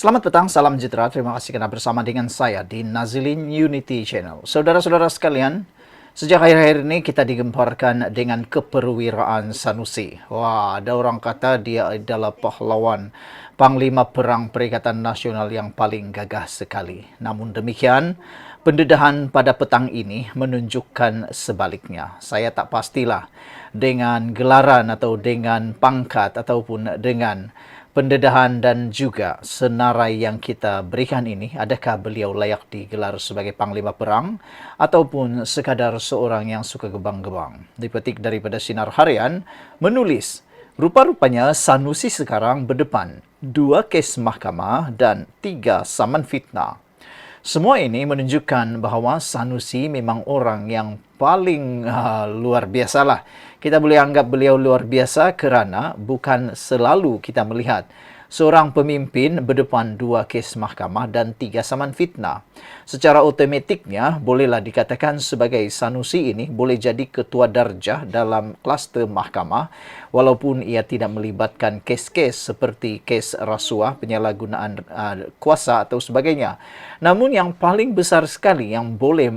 Selamat petang, salam sejahtera. Terima kasih karena bersama dengan saya di Nazilin Unity Channel. Saudara-saudara sekalian, sejak akhir-akhir ini kita digemparkan dengan keperwiraan Sanusi. Wah, ada orang kata dia adalah pahlawan, panglima perang Perikatan Nasional yang paling gagah sekali. Namun demikian, pendedahan pada petang ini menunjukkan sebaliknya. Saya tak pastilah dengan gelaran atau dengan pangkat ataupun dengan pendedahan dan juga senarai yang kita berikan ini, adakah beliau layak digelar sebagai panglima perang ataupun sekadar seorang yang suka gebang-gebang? Dipetik daripada Sinar Harian menulis, rupa-rupanya Sanusi sekarang berdepan 2 kes mahkamah dan 3 saman fitnah. Semua ini menunjukkan bahawa Sanusi memang orang yang paling luar biasa lah. Kita boleh anggap beliau luar biasa kerana bukan selalu kita melihat seorang pemimpin berdepan 2 kes mahkamah dan 3 saman fitnah. Secara otomatiknya, bolehlah dikatakan sebagai Sanusi ini boleh jadi ketua darjah dalam kluster mahkamah walaupun ia tidak melibatkan kes-kes seperti kes rasuah, penyalahgunaan kuasa atau sebagainya. Namun yang paling besar sekali yang boleh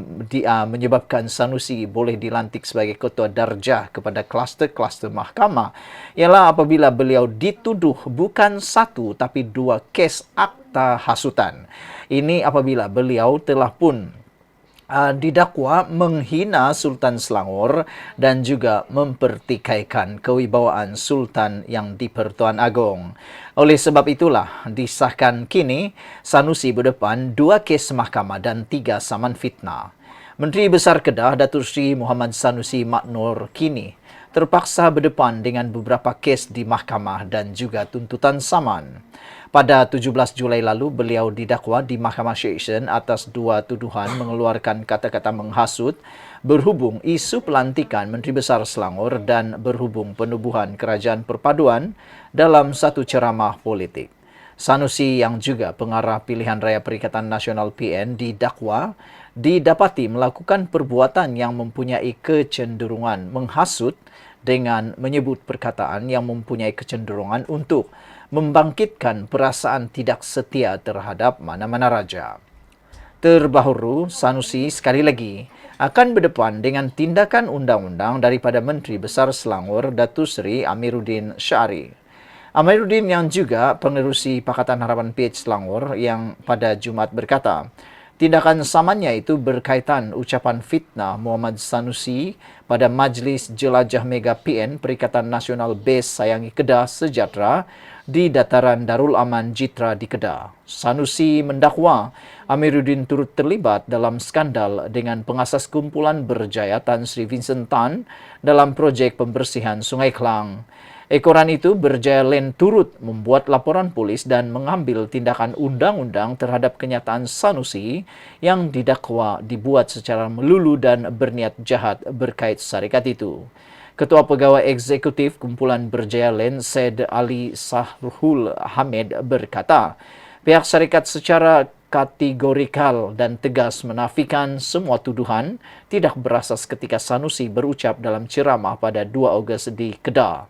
menyebabkan Sanusi boleh dilantik sebagai ketua darjah kepada kluster-kluster mahkamah ialah apabila beliau dituduh bukan 1 tapi 2 kes akta hasutan. Ini apabila beliau telah pun didakwa menghina Sultan Selangor dan juga mempertikaikan kewibawaan Sultan yang di-Pertuan Agong. Oleh sebab itulah disahkan kini Sanusi berdepan 2 kes mahkamah dan 3 saman fitnah. Menteri Besar Kedah Datuk Seri Muhammad Sanusi Maknor kini terpaksa berdepan dengan beberapa kes di mahkamah dan juga tuntutan saman. Pada 17 Julai lalu, beliau didakwa di Mahkamah Session atas 2 tuduhan mengeluarkan kata-kata menghasut berhubung isu pelantikan Menteri Besar Selangor dan berhubung penubuhan Kerajaan Perpaduan dalam satu ceramah politik. Sanusi yang juga pengarah pilihan raya Perikatan Nasional PN didapati melakukan perbuatan yang mempunyai kecenderungan menghasut dengan menyebut perkataan yang mempunyai kecenderungan untuk membangkitkan perasaan tidak setia terhadap mana-mana raja. Terbaru, Sanusi sekali lagi akan berdepan dengan tindakan undang-undang daripada Menteri Besar Selangor Datuk Seri Amiruddin Syari. Amiruddin yang juga pengerusi Pakatan Harapan PH Selangor yang pada Jumaat berkata, tindakan samannya itu berkaitan ucapan fitnah Muhammad Sanusi pada Majlis Jelajah Mega PN Perikatan Nasional Base Sayangi Kedah Sejahtera di Dataran Darul Aman Jitra di Kedah. Sanusi mendakwa Amiruddin turut terlibat dalam skandal dengan pengasas kumpulan berjaya Tan Sri Vincent Tan dalam projek pembersihan Sungai Klang. Ekoran itu Berjaya Land turut membuat laporan polis dan mengambil tindakan undang-undang terhadap kenyataan Sanusi yang didakwa dibuat secara melulu dan berniat jahat berkait syarikat itu. Ketua Pegawai Eksekutif Kumpulan Berjaya Land, Said Ali Sahrul Hamid berkata, pihak syarikat secara kategorikal dan tegas menafikan semua tuduhan tidak berasas ketika Sanusi berucap dalam ceramah pada 2 Ogos di Kedah.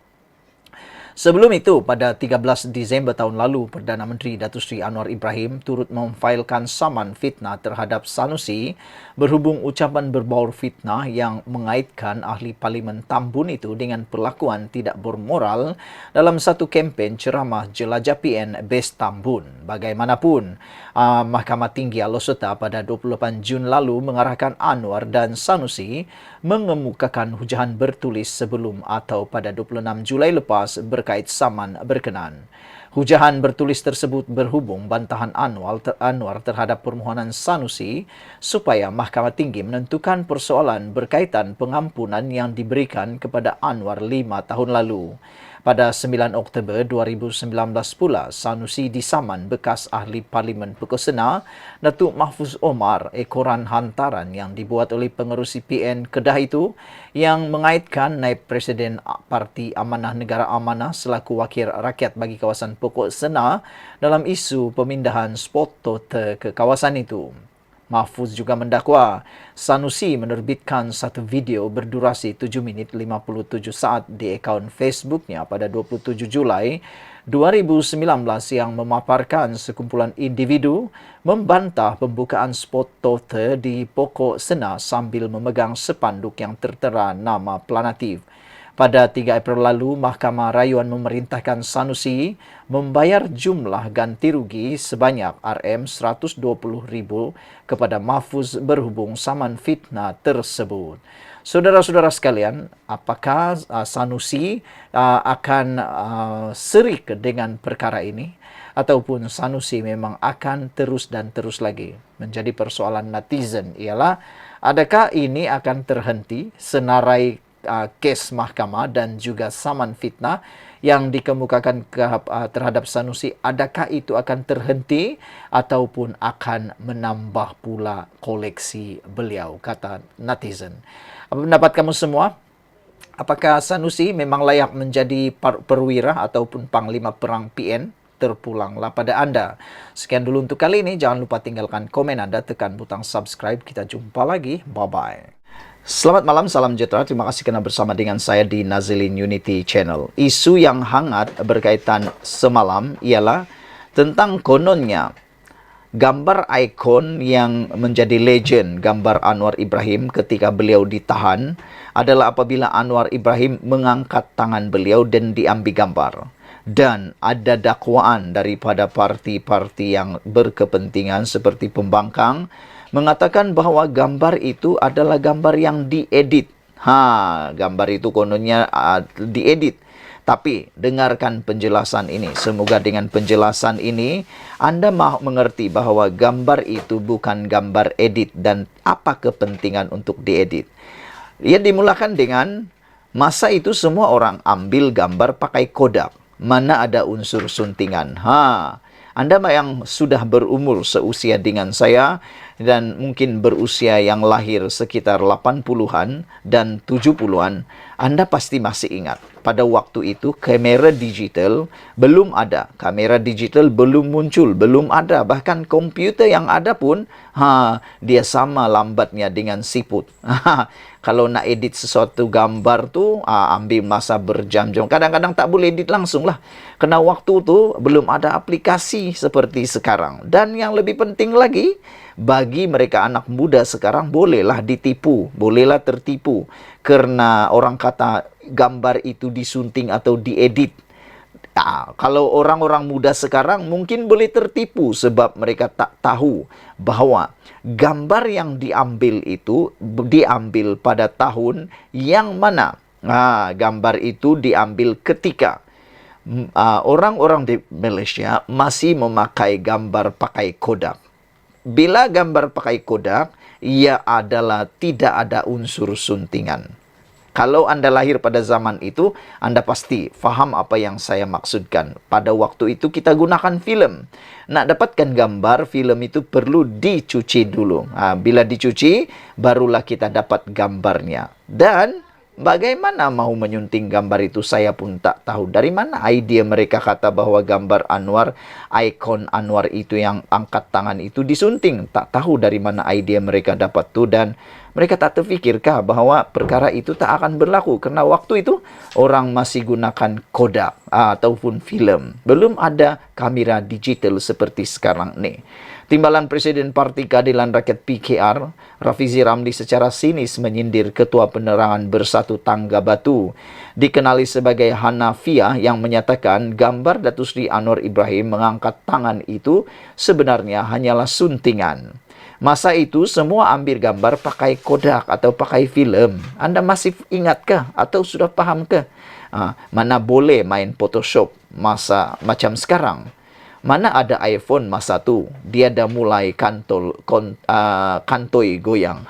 Sebelum itu, pada 13 Disember tahun lalu, Perdana Menteri Datuk Seri Anwar Ibrahim turut memfailkan saman fitnah terhadap Sanusi berhubung ucapan berbaur fitnah yang mengaitkan ahli Parlimen Tambun itu dengan perlakuan tidak bermoral dalam satu kempen ceramah jelajah PN Base Tambun. Bagaimanapun, Mahkamah Tinggi Alosota pada 28 Jun lalu mengarahkan Anwar dan Sanusi mengemukakan hujahan bertulis sebelum atau pada 26 Julai lepas berkait saman berkenan. Hujahan bertulis tersebut berhubung bantahan Anwar terhadap permohonan Sanusi supaya Mahkamah Tinggi menentukan persoalan berkaitan pengampunan yang diberikan kepada Anwar 5 tahun lalu. Pada 9 Oktober 2019 pula, Sanusi disaman bekas ahli Parlimen Pekosena Datuk Mahfuz Omar ekoran hantaran yang dibuat oleh pengerusi PN Kedah itu yang mengaitkan naib Presiden Parti Amanah Negara Amanah selaku wakil rakyat bagi kawasan Pokok Sena dalam isu pemindahan spot Tote ke kawasan itu. Mahfuz juga mendakwa Sanusi menerbitkan satu video berdurasi 7 menit 57 saat di akaun Facebooknya pada 27 Julai 2019 yang memaparkan sekumpulan individu membantah pembukaan spot Tothe di pokok Sena sambil memegang spanduk yang tertera nama planatif. Pada 3 April lalu, Mahkamah Rayuan memerintahkan Sanusi membayar jumlah ganti rugi sebanyak RM120,000 kepada Mahfuz berhubung saman fitnah tersebut. Saudara-saudara sekalian, apakah Sanusi akan serik dengan perkara ini? Ataupun Sanusi memang akan terus dan terus lagi? Menjadi persoalan netizen ialah, adakah ini akan terhenti senarai kes mahkamah dan juga saman fitnah yang dikemukakan terhadap Sanusi, adakah itu akan terhenti ataupun akan menambah pula koleksi beliau, kata netizen. Apa pendapat kamu semua? Apakah Sanusi memang layak menjadi perwira ataupun panglima perang PN? Terpulanglah pada Anda. Sekian dulu untuk kali ini. Jangan lupa tinggalkan komen Anda, tekan butang subscribe. Kita jumpa lagi. Bye-bye. Selamat malam, salam sejahtera. Terima kasih kerana bersama dengan saya di Nazilin Unity Channel. Isu yang hangat berkaitan semalam ialah tentang kononnya gambar ikon yang menjadi legend, gambar Anwar Ibrahim ketika beliau ditahan adalah apabila Anwar Ibrahim mengangkat tangan beliau dan diambil gambar. Dan ada dakwaan daripada parti-parti yang berkepentingan seperti pembangkang mengatakan bahawa gambar itu adalah gambar yang diedit. Gambar itu kononnya diedit. Tapi dengarkan penjelasan ini. Semoga dengan penjelasan ini Anda mahu mengerti bahawa gambar itu bukan gambar edit dan apa kepentingan untuk diedit. Ia dimulakan dengan masa itu semua orang ambil gambar pakai Kodak. Mana ada unsur suntingan. Anda yang sudah berumur seusia dengan saya dan mungkin berusia yang lahir sekitar 80-an dan 70-an, Anda pasti masih ingat. Pada waktu itu kamera digital belum ada. Kamera digital belum muncul, belum ada. Bahkan komputer yang ada pun dia sama lambatnya dengan siput. Kalau nak edit sesuatu gambar tu ambil masa berjam-jam. Kadang-kadang tak boleh edit langsung lah. Kerana waktu tu belum ada aplikasi seperti sekarang. Dan yang lebih penting lagi, bagi mereka anak muda sekarang bolehlah ditipu, bolehlah tertipu. Kerana orang kata gambar itu disunting atau diedit. Kalau orang-orang muda sekarang mungkin boleh tertipu sebab mereka tak tahu bahawa gambar yang diambil itu diambil pada tahun yang mana. Gambar itu diambil ketika orang-orang di Malaysia masih memakai gambar pakai Kodak. Bila gambar pakai Kodak, ia adalah tidak ada unsur suntingan. Kalau Anda lahir pada zaman itu, Anda pasti faham apa yang saya maksudkan. Pada waktu itu kita gunakan filem. Nak dapatkan gambar, filem itu perlu dicuci dulu. Bila dicuci, barulah kita dapat gambarnya. Dan bagaimana mau menyunting gambar itu, saya pun tak tahu. Dari mana idea mereka kata bahawa gambar Anwar, ikon Anwar itu yang angkat tangan itu disunting. Tak tahu dari mana idea mereka dapat tu, dan mereka tak terfikirkah bahawa perkara itu tak akan berlaku. Kerana waktu itu orang masih gunakan Kodak ataupun filem. Belum ada kamera digital seperti sekarang ni. Timbalan Presiden Parti Keadilan Rakyat PKR, Rafizi Ramli secara sinis menyindir Ketua Penerangan Bersatu Tangga Batu, dikenali sebagai Hanafiah, yang menyatakan gambar Datuk Seri Anwar Ibrahim mengangkat tangan itu sebenarnya hanyalah suntingan. Masa itu semua ambil gambar pakai Kodak atau pakai filem. Anda masih ingatkah atau sudah fahamkah? Mana boleh main Photoshop masa macam sekarang? Mana ada iPhone masa tu? Dia dah mulai kantoi goyang.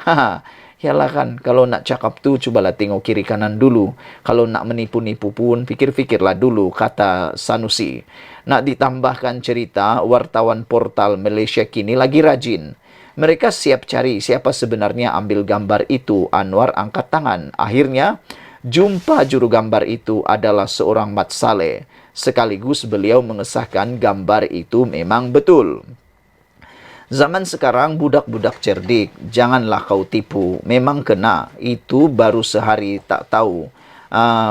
Yalah kan, kalau nak cakap tu, cubalah tengok kiri kanan dulu. Kalau nak menipu-nipu pun, fikir-fikirlah dulu, kata Sanusi. Nak ditambahkan cerita, wartawan portal Malaysia Kini lagi rajin. Mereka siap cari siapa sebenarnya ambil gambar itu. Anwar angkat tangan. Akhirnya, jumpa juru gambar itu adalah seorang Mat Saleh. Sekaligus beliau mengesahkan gambar itu memang betul. Zaman sekarang budak-budak cerdik, janganlah kau tipu. Memang kena, itu baru sehari tak tahu.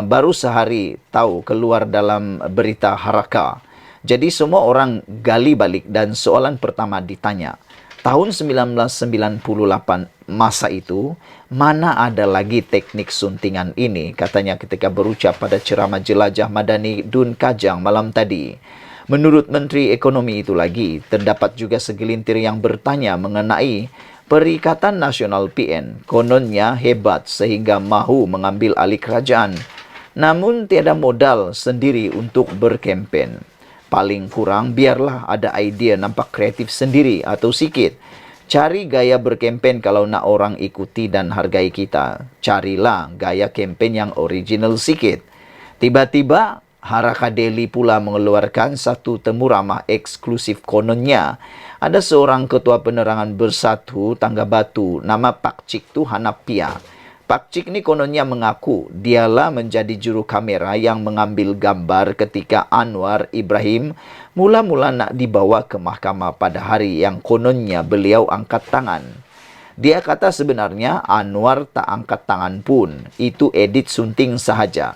Baru sehari tahu keluar dalam berita Haraka. Jadi semua orang gali balik dan soalan pertama ditanya. Tahun 1998 masa itu, mana ada lagi teknik suntingan ini? Katanya ketika berucap pada ceramah jelajah Madani Dun Kajang malam tadi. Menurut Menteri Ekonomi itu lagi, terdapat juga segelintir yang bertanya mengenai Perikatan Nasional PN. Kononnya hebat sehingga mahu mengambil alih kerajaan. Namun tiada modal sendiri untuk berkempen. Paling kurang biarlah ada idea nampak kreatif sendiri atau sikit. Cari gaya berkempen kalau nak orang ikuti dan hargai kita. Carilah gaya kempen yang original sikit. Tiba-tiba Haraka Daily pula mengeluarkan satu temu ramah eksklusif kononnya. Ada seorang ketua penerangan bersatu Tangga Batu, nama Pak Cik tu Hanapia. Pak Cik ni kononnya mengaku dialah menjadi juru kamera yang mengambil gambar ketika Anwar Ibrahim mula-mula nak dibawa ke mahkamah pada hari yang kononnya beliau angkat tangan. Dia kata sebenarnya Anwar tak angkat tangan pun, itu edit sunting sahaja.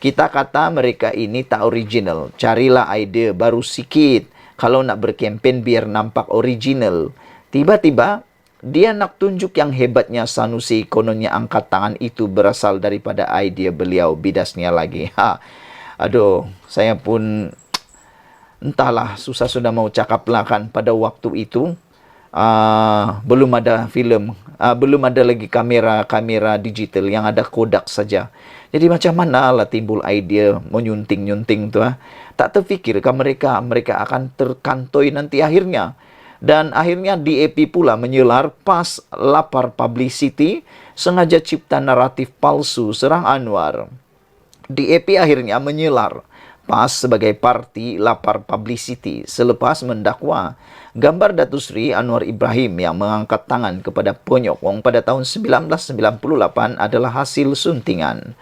Kita kata mereka ini tak original. Carilah idea baru sikit. Kalau nak berkempen biar nampak original. Tiba-tiba, dia nak tunjuk yang hebatnya Sanusi. Kononnya angkat tangan itu berasal daripada idea beliau. Bidasnya lagi. Aduh, saya pun entahlah, susah sudah mau cakap lah kan. Pada waktu itu, belum ada filem. Belum ada lagi kamera digital. Yang ada Kodak saja. Jadi macam mana lah timbul idea menyunting-nyunting tu. Tak terfikirkah mereka akan terkantoi nanti akhirnya. Dan akhirnya DAP pula menyelar pas lapar publicity, sengaja cipta naratif palsu serang Anwar. DAP akhirnya menyelar PAS sebagai parti lapar publicity selepas mendakwa gambar Datuk Seri Anwar Ibrahim yang mengangkat tangan kepada penyokong pada tahun 1998 adalah hasil suntingan.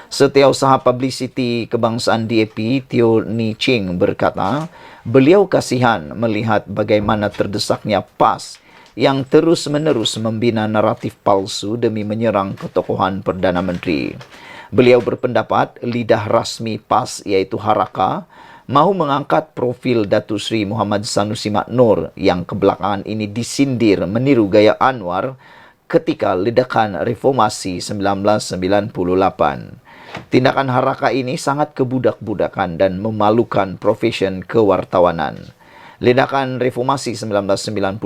Setiausaha Publicity Kebangsaan DAP, Teo Ni Ching berkata, beliau kasihan melihat bagaimana terdesaknya PAS yang terus-menerus membina naratif palsu demi menyerang ketokohan Perdana Menteri. Beliau berpendapat lidah rasmi PAS iaitu Haraka mahu mengangkat profil Datuk Seri Muhammad Sanusi Maknur yang kebelakangan ini disindir meniru gaya Anwar ketika ledakan reformasi 1998. Tindakan Haraka ini sangat kebudak-budakan dan memalukan profesion kewartawanan. Ledakan reformasi 1998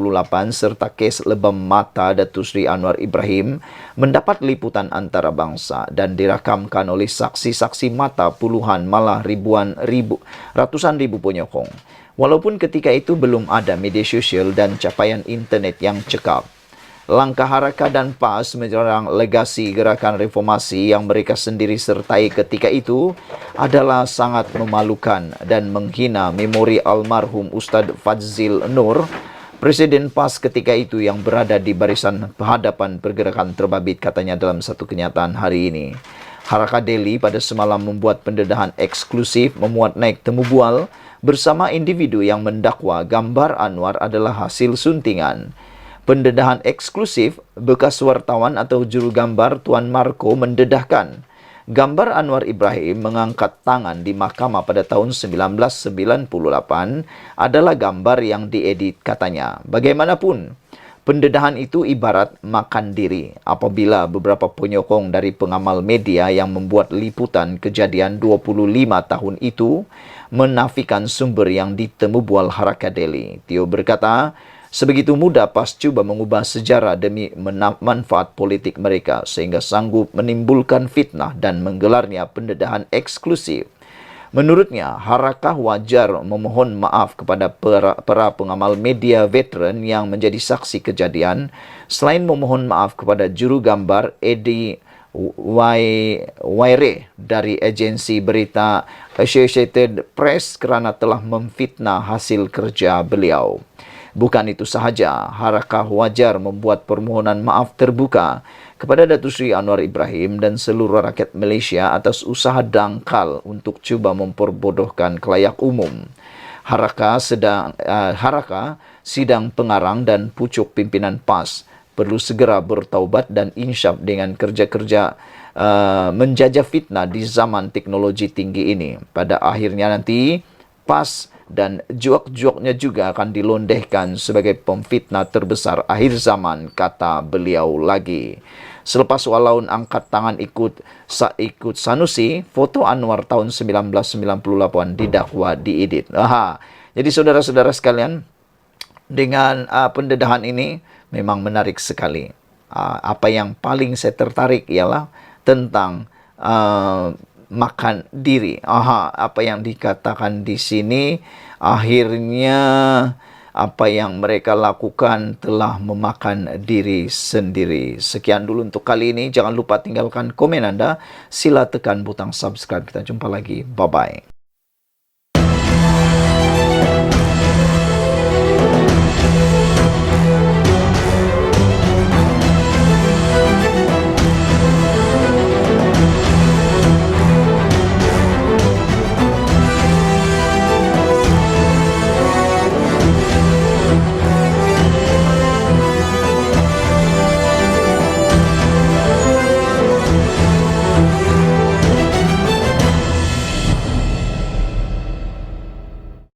serta kes lebam mata Datuk Seri Anwar Ibrahim mendapat liputan antarabangsa dan dirakamkan oleh saksi-saksi mata puluhan malah ratusan ribu penyokong. Walaupun ketika itu belum ada media sosial dan capaian internet yang cekap. Langkah Haraka dan PAS menyerang legasi gerakan reformasi yang mereka sendiri sertai ketika itu adalah sangat memalukan dan menghina memori almarhum Ustaz Fadzil Nur, Presiden PAS ketika itu yang berada di barisan hadapan pergerakan terbabit, katanya dalam satu kenyataan hari ini. Haraka Daily pada semalam membuat pendedahan eksklusif memuat naik temu bual bersama individu yang mendakwa gambar Anwar adalah hasil suntingan. Pendedahan eksklusif bekas wartawan atau juru gambar Tuan Marco mendedahkan gambar Anwar Ibrahim mengangkat tangan di mahkamah pada tahun 1998 adalah gambar yang diedit, katanya. Bagaimanapun, pendedahan itu ibarat makan diri apabila beberapa penyokong dari pengamal media yang membuat liputan kejadian 25 tahun itu menafikan sumber yang ditemu bual Haraka Daily. Teo berkata, sebegitu mudah PAS cuba mengubah sejarah demi manfaat politik mereka sehingga sanggup menimbulkan fitnah dan menggelarnya pendedahan eksklusif. Menurutnya, Haraka wajar memohon maaf kepada para pengamal media veteran yang menjadi saksi kejadian, selain memohon maaf kepada juru gambar Eddie Waire dari agensi berita Associated Press kerana telah memfitnah hasil kerja beliau. Bukan itu sahaja, Haraka wajar membuat permohonan maaf terbuka kepada Datuk Seri Anwar Ibrahim dan seluruh rakyat Malaysia atas usaha dangkal untuk cuba memperbodohkan kelayak umum. Haraka sidang pengarang dan pucuk pimpinan PAS perlu segera bertaubat dan insyaf dengan kerja-kerja menjajah fitnah di zaman teknologi tinggi ini. Pada akhirnya nanti PAS dan juak-juaknya juga akan dilondehkan sebagai pemfitnah terbesar akhir zaman, kata beliau lagi. Selepas walaun angkat tangan ikut Sanusi, foto Anwar tahun 1998 didakwa diedit. Jadi saudara-saudara sekalian, dengan pendedahan ini memang menarik sekali. Apa yang paling saya tertarik ialah tentang makan diri. Apa yang dikatakan di sini, akhirnya apa yang mereka lakukan telah memakan diri sendiri. Sekian dulu untuk kali ini. Jangan lupa tinggalkan komen Anda. Sila tekan butang subscribe. Kita jumpa lagi. Bye-bye.